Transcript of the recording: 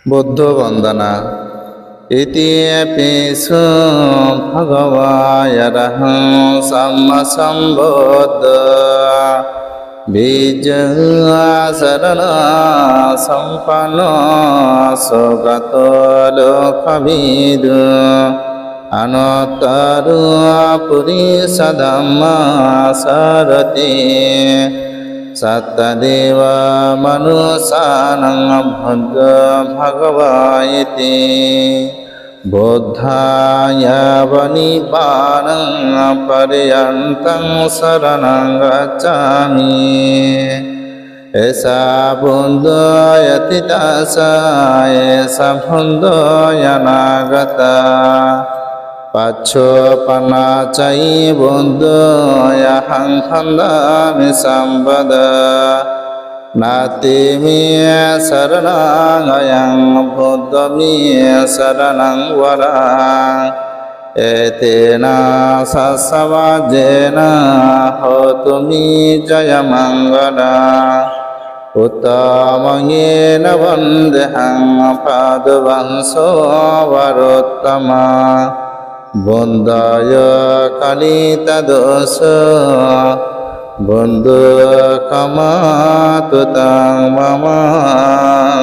বুদ্ধ বন্দনা ইতি পিছু ভগবায়রহং সম্মা সম্বুদ্ধ বীজশরণ সম্পন্ন সুগত লোকবিদু অনন্তরু পুরিষধম্ম সারথি সত্যদেব মনুষানং ভজ ভগবায়তি বুদ্ধায় নিব্বানং পর্যন্তং শরণং গচ্ছামি এসা বন্ধুয়তি দাসা এসা বন্ধুয়নাগতা পাচ্ছোপনা চাই বন্ধুয়হং খন্দামি সম্পদা নাতি মিয়ে শরণাঙ্গয়ং বুদ্ধ মিয়ে শরণং বরাং এতেনা সসবাজেনা হতু মি জয় মঙ্গলা উত্তমঙেন বন্দেহং পাদবংশো বরোত্তমা বন্দায় কালিতদোষ বন্ধু কামাতুতাং মমান্তে।